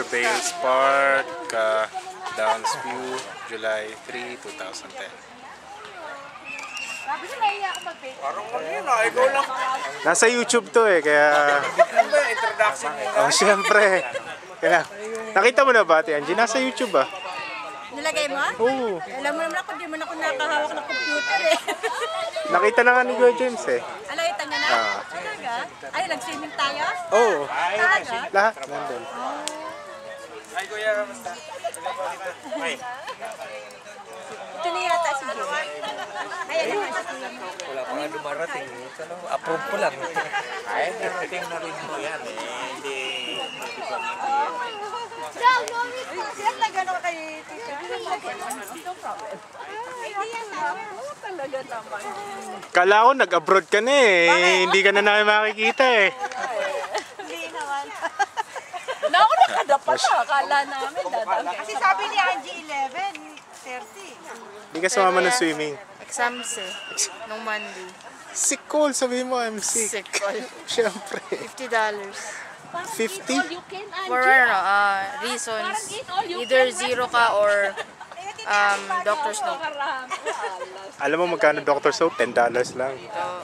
Vales Park, Downsview, July 3, 2010. Sabi niya, nahiya ako mag-fake. Parang yun ah, ikaw lang. Nasa YouTube to eh, kaya... Ano ba yung introduction mo? Oh, syempre. Kaya, nakita mo na ba, Ate Angie? Nasa YouTube ba? Nilagay mo? Oo. Alam mo naman ako, di man ako nakahawak ng computer eh. Nakita na nga ni Kuya James eh. Alay, tanga na? Ah. Talaga? Ay, nag-swimming tayo? Oo. Talaga? Lahat nandun. Ay, kuya, kamusta? Ay. Ito na yata si Joy. Ayan naman si Kuya. Wala pa nga dumarating. Approve ko lang. Ay, narating na rin mo yan eh. Hindi. Ciao, Nomi! Siya na gano'n kay Tita. No problem. Hindi yan talaga naman. Kala ko nag-abroad ka na eh. Hindi ka na namin makikita eh. Hindi naman. Na ako nakadapa na. Akala namin dadami. Kasi sabi ni Angie 11:30. Hindi ka sumama ng swimming. Exams eh, nung Monday. Sick call, sabihin mo I'm sick. Sick call. Siyempre. $50. 50? For reasons, either zero ka or doctor's note. Alam mo magkano doctor soap? $10 lang.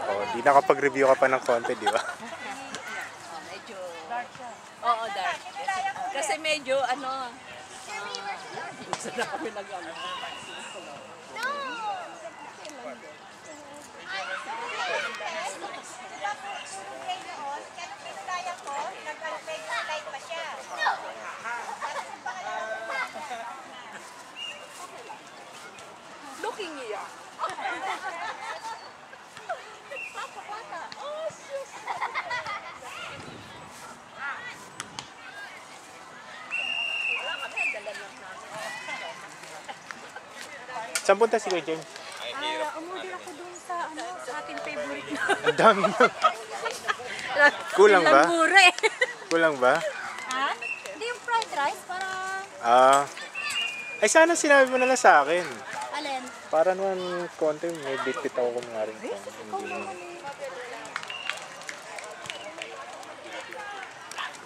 Oh, di nakapag-review ka pa ng konti, di ba? Oo, dark. Kasi medyo ano. Saan na kami nag-ano? Looking here. Saan punta si Kuya James? Umorder ako dun sa ano, sa ating favorite na. Ang dami na. Kulang ba? Langure. Kulang ba? Ha? Hindi yung fried rice para Ay sana sinabi mo na lang sa akin. alin? Para naman konti, may bitbit ako kumaring konti.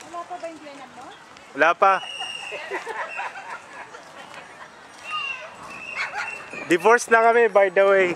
Wala pa ba yung blended mo? Wala pa. Divorce na kami, by the way.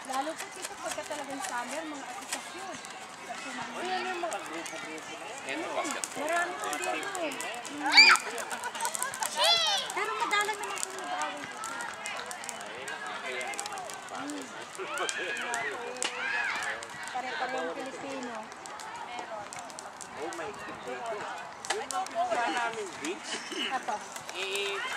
Lalo po dito pagka talagang summer, mga asosasyon. Ayan yung mga grupo-grupo na yan. Marami po dito eh. Pero madalang naman po mag-away dito. Pare-parehong Pilipino. Oh my God. Yung nakuha namin beach. Ato. Eh,